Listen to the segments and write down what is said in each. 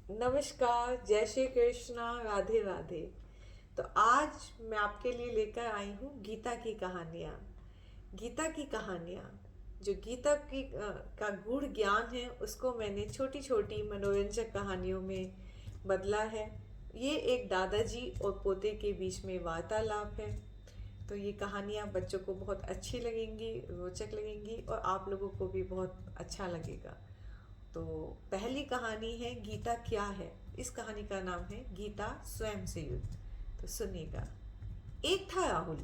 नमस्कार, जय श्री कृष्णा, राधे राधे। तो आज मैं आपके लिए लेकर आई हूँ गीता की कहानियाँ। गीता की कहानियाँ जो गीता की का गूढ़ ज्ञान है उसको मैंने छोटी छोटी मनोरंजक कहानियों में बदला है। ये एक दादाजी और पोते के बीच में वार्तालाप है। तो ये कहानियाँ बच्चों को बहुत अच्छी लगेंगी, रोचक लगेंगी और आप लोगों को भी बहुत अच्छा लगेगा। तो पहली कहानी है गीता क्या है। इस कहानी का नाम है गीता स्वयं से युद्ध। तो सुनिएगा। एक था राहुल,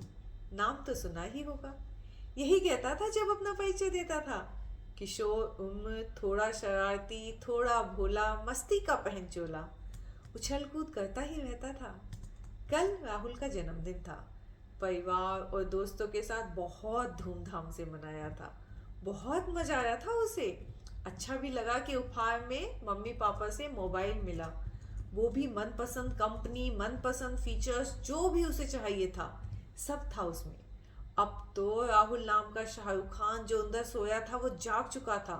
नाम तो सुना ही होगा। यही कहता था जब अपना परिचय देता था। किशोर उम्र, थोड़ा शरारती, थोड़ा भोला, मस्ती का पहनचोला, उछल कूद करता ही रहता था। कल राहुल का जन्मदिन था। परिवार और दोस्तों के साथ बहुत धूमधाम से मनाया था। बहुत मजा आया था उसे। अच्छा भी लगा कि उपहार में मम्मी पापा से मोबाइल मिला। वो भी मनपसंद कंपनी, मनपसंद फीचर्स, जो भी उसे चाहिए था सब था उसमें। अब तो राहुल नाम का शाहरुख खान जो अंदर सोया था वो जाग चुका था।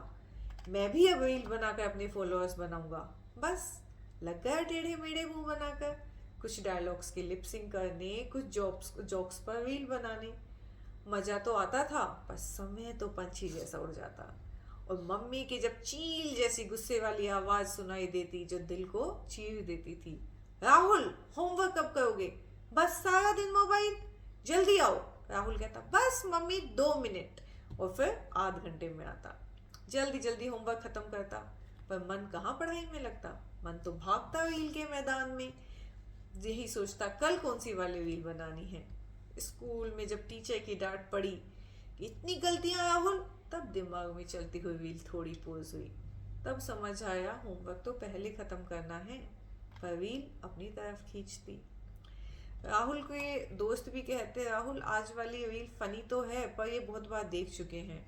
मैं भी अब रील बनाकर अपने फॉलोअर्स बनाऊंगा। बस लग गया टेढ़े मेढ़े मुंह बनाकर कुछ डायलॉग्स की लिपसिंग करने, कुछ जॉब्स जोक्स पर रील बनाने। मजा तो आता था पर समय तो पंछी जैसा उड़ जाता। और मम्मी की जब चील जैसी गुस्से वाली आवाज सुनाई देती जो दिल को चीर देती थी। राहुल, होमवर्क कब करोगे? बस सारा दिन मोबाइल, जल्दी आओ। राहुल कहता बस मम्मी 2 मिनट, और फिर आध घंटे में आता। जल्दी जल्दी होमवर्क खत्म करता। पर मन कहाँ पढ़ाई में लगता। मन तो भागता रील के मैदान में। यही सोचता कल कौन सी वाली रील बनानी है। स्कूल में जब टीचर की डांट पड़ी कि इतनी गलतियां राहुल, तब दिमाग में चलती हुई रील थोड़ी पोज हुई। तब समझ आया होमवर्क तो पहले खत्म करना है, पर रील अपनी तरफ खींचती। राहुल के दोस्त भी कहते राहुल आज वाली रील फनी तो है पर ये बहुत बार देख चुके हैं,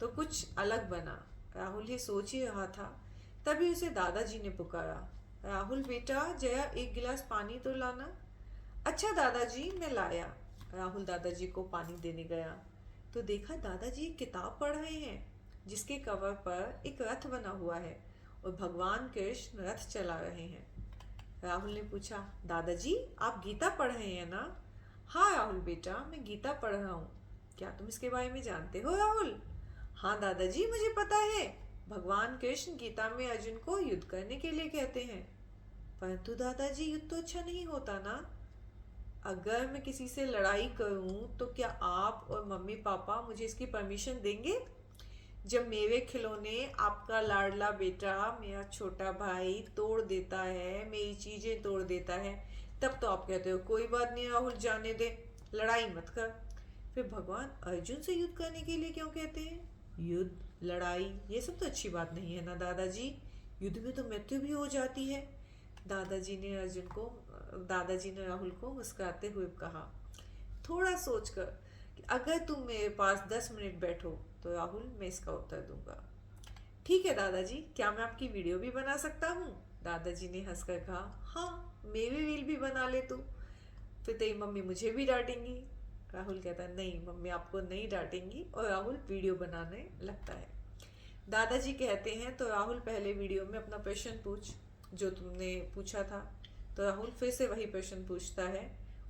तो कुछ अलग बना। राहुल ये सोच ही रहा था, तभी उसे दादाजी ने पुकारा। राहुल बेटा जया एक गिलास पानी तो लाना। अच्छा दादाजी, मैं लाया। राहुल दादाजी को पानी देने गया तो देखा दादाजी एक किताब पढ़ रहे हैं जिसके कवर पर एक रथ बना हुआ है और भगवान कृष्ण रथ चला रहे हैं। राहुल ने पूछा दादाजी आप गीता पढ़ रहे हैं ना? हाँ राहुल बेटा, मैं गीता पढ़ रहा हूँ। क्या तुम इसके बारे में जानते हो राहुल? हाँ दादाजी, मुझे पता है। भगवान कृष्ण गीता में अर्जुन को युद्ध करने के लिए कहते हैं। परंतु दादाजी युद्ध तो अच्छा नहीं होता ना। अगर मैं किसी से लड़ाई करूं तो क्या आप और मम्मी पापा मुझे इसकी परमिशन देंगे? जब मेरे खिलौने आपका लाडला बेटा, मेरा छोटा भाई तोड़ देता है, मेरी चीजें तोड़ देता है, तब तो आप कहते हो कोई बात नहीं राहुल, जाने दे, लड़ाई मत कर। फिर भगवान अर्जुन से युद्ध करने के लिए क्यों कहते हैं? युद्ध, लड़ाई, ये सब तो अच्छी बात नहीं है ना दादाजी। युद्ध में तो मृत्यु भी हो जाती है। दादाजी ने अर्जुन को दादाजी ने राहुल को मुस्कुराते हुए कहा। थोड़ा सोचकर कि अगर तुम मेरे पास 10 मिनट बैठो तो राहुल मैं इसका उत्तर दूंगा। ठीक है दादाजी, क्या मैं आपकी वीडियो भी बना सकता हूँ? दादाजी ने हंसकर कहा हाँ, मेरी रील भी बना ले तू। फिर तेरी मम्मी मुझे भी डांटेंगी। राहुल कहता नहीं, मम्मी आपको नहीं डांटेंगी, और राहुल वीडियो बनाने लगता है। दादाजी कहते हैं तो राहुल पहले वीडियो में अपना प्रश्न पूछ जो तुमने पूछा था। तो राहुल फिर से वही प्रश्न पूछता है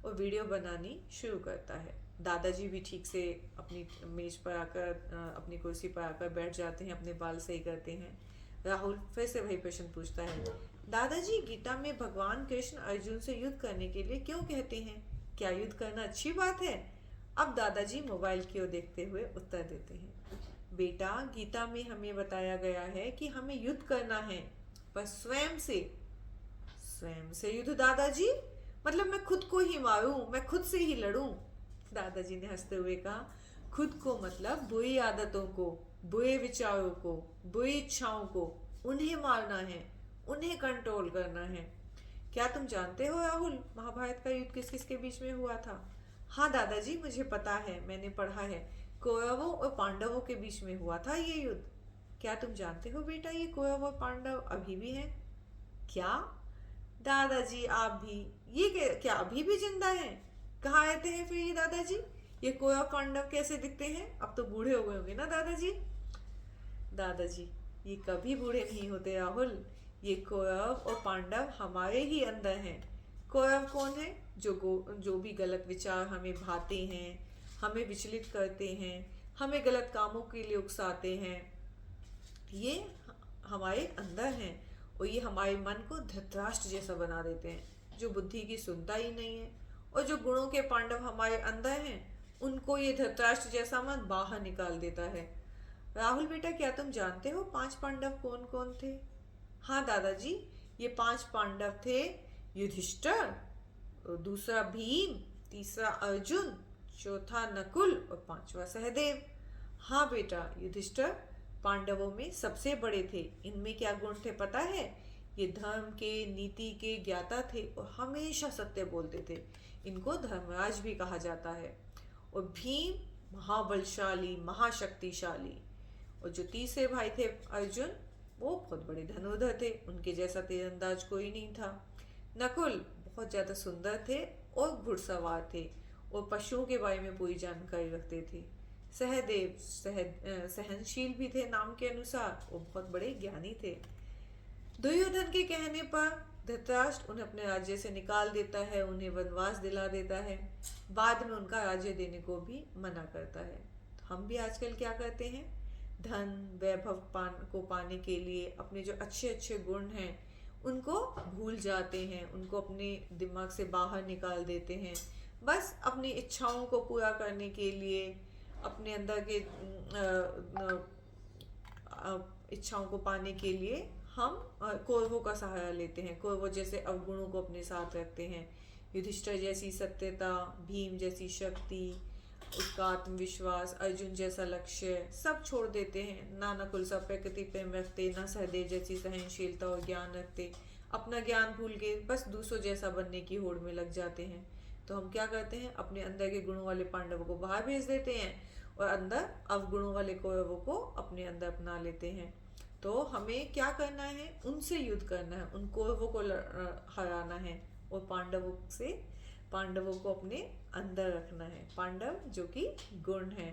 और वीडियो बनानी शुरू करता है। दादाजी भी ठीक से अपनी मेज पर आकर अपनी कुर्सी पर आकर बैठ जाते हैं, अपने बाल सही करते हैं। राहुल फिर से वही प्रश्न पूछता है दादाजी गीता में भगवान कृष्ण अर्जुन से युद्ध करने के लिए क्यों कहते हैं? क्या युद्ध करना अच्छी बात है? अब दादाजी मोबाइल की ओर देखते हुए उत्तर देते हैं बेटा गीता में हमें बताया गया है कि हमें युद्ध करना है, पर स्वयं से। स्वयं से युद्ध दादाजी? मतलब मैं खुद को ही मारूं, मैं खुद से ही लड़ूं? दादाजी ने हंसते हुए कहा खुद को मतलब बुरी आदतों को, बुरे विचारों को, बुरी इच्छाओं को, उन्हें मारना है, उन्हें कंट्रोल करना है। क्या तुम जानते हो राहुल महाभारत का युद्ध किस किस के बीच में हुआ था? हाँ दादाजी, मुझे पता है, मैंने पढ़ा है। कौरवों और पांडवों के बीच में हुआ था ये युद्ध। क्या तुम जानते हो बेटा ये कौरव और पांडव अभी भी हैं? क्या? दादाजी आप भी? ये क्या अभी भी जिंदा हैं? कहाँ रहते हैं फिर ये दादाजी? ये कौरव पांडव कैसे दिखते हैं? अब तो बूढ़े हो गए होंगे ना दादाजी? दादाजी ये कभी बूढ़े नहीं होते राहुल। ये कौरव और पांडव हमारे ही अंदर हैं। कौरव कौन है? जो भी गलत विचार हमें भाते हैं, हमें विचलित करते हैं, हमें गलत कामों के लिए उकसाते हैं, ये हमारे अंदर हैं और ये हमारे मन को धृतराष्ट्र जैसा बना देते हैं, जो बुद्धि की सुनता ही नहीं है। और जो गुणों के पांडव हमारे अंदर हैं, उनको ये धृतराष्ट्र जैसा मन बाहर निकाल देता है। राहुल बेटा, क्या तुम जानते हो 5 पांडव कौन कौन थे? हाँ दादाजी, ये 5 पांडव थे युधिष्ठिर, दूसरा भीम, तीसरा अर्जुन, चौथा नकुल और 5वां सहदेव। हाँ बेटा, युधिष्ठिर पांडवों में सबसे बड़े थे। इनमें क्या गुण थे पता है? ये धर्म के, नीति के ज्ञाता थे और हमेशा सत्य बोलते थे। इनको धर्मराज भी कहा जाता है। और भीम महाबलशाली, महाशक्तिशाली। और जो तीसरे भाई थे अर्जुन, वो बहुत बड़े धनुर्धर थे, उनके जैसा तीरंदाज कोई नहीं था। नकुल बहुत ज़्यादा सुंदर थे और घुड़सवार थे और पशुओं के बारे में पूरी जानकारी रखते थे। सहदेव सहनशील भी थे नाम के अनुसार, वो बहुत बड़े ज्ञानी थे। दुर्योधन के कहने पर धृतराष्ट्र उन्हें अपने राज्य से निकाल देता है, उन्हें वनवास दिला देता है, बाद में उनका राज्य देने को भी मना करता है। तो हम भी आजकल क्या करते हैं? धन वैभव को पाने के लिए अपने जो अच्छे अच्छे गुण हैं उनको भूल जाते हैं, उनको अपने दिमाग से बाहर निकाल देते हैं। बस अपनी इच्छाओं को पूरा करने के लिए, अपने अंदर के इच्छाओं को पाने के लिए हम कौरवों का सहारा लेते हैं। कौरवों जैसे अवगुणों को अपने साथ रखते हैं। युधिष्ठिर जैसी सत्यता, भीम जैसी शक्ति, उसका आत्मविश्वास, अर्जुन जैसा लक्ष्य सब छोड़ देते हैं। ना नकुल सा प्रकृति प्रेम रखते, ना सहदेव जैसी सहनशीलता और ज्ञान रखते। अपना ज्ञान भूल के बस दूसरों जैसा बनने की होड़ में लग जाते हैं। तो हम क्या करते हैं? अपने अंदर के गुणों वाले पांडवों को बाहर भेज देते हैं और अंदर अवगुणों वाले कौरवों को अपने अंदर अपना लेते हैं। तो हमें क्या करना है? उनसे युद्ध करना है, उन कौरवों को हराना है और पांडवों को अपने अंदर रखना है। पांडव जो कि गुण है।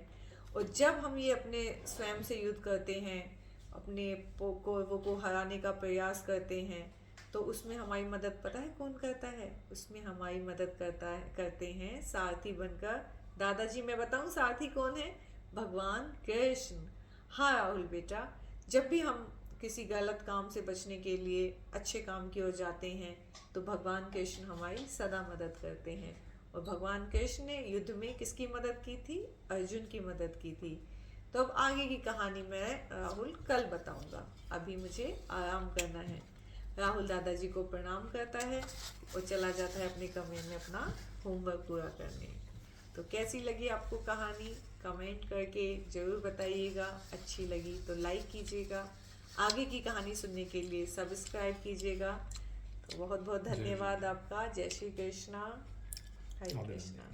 और जब हम ये अपने स्वयं से युद्ध करते हैं, अपने कौरवों को हराने का प्रयास करते हैं, तो उसमें हमारी मदद पता है कौन करता है? उसमें हमारी मदद करते हैं सारथी बनकर। दादाजी मैं बताऊं सारथी कौन है? भगवान कृष्ण। हाँ राहुल बेटा, जब भी हम किसी गलत काम से बचने के लिए अच्छे काम की ओर जाते हैं तो भगवान कृष्ण हमारी सदा मदद करते हैं। और भगवान कृष्ण ने युद्ध में किसकी मदद की थी? अर्जुन की मदद की थी। तो अब आगे की कहानी मैं राहुल कल बताऊंगा। अभी मुझे आराम करना है। राहुल दादाजी को प्रणाम करता है और चला जाता है अपने कमरे में अपना होमवर्क पूरा करने। तो कैसी लगी आपको कहानी? कमेंट करके ज़रूर बताइएगा। अच्छी लगी तो लाइक कीजिएगा। आगे की कहानी सुनने के लिए सब्सक्राइब कीजिएगा। तो बहुत बहुत धन्यवाद आपका। जय श्री कृष्णा, हरे कृष्णा।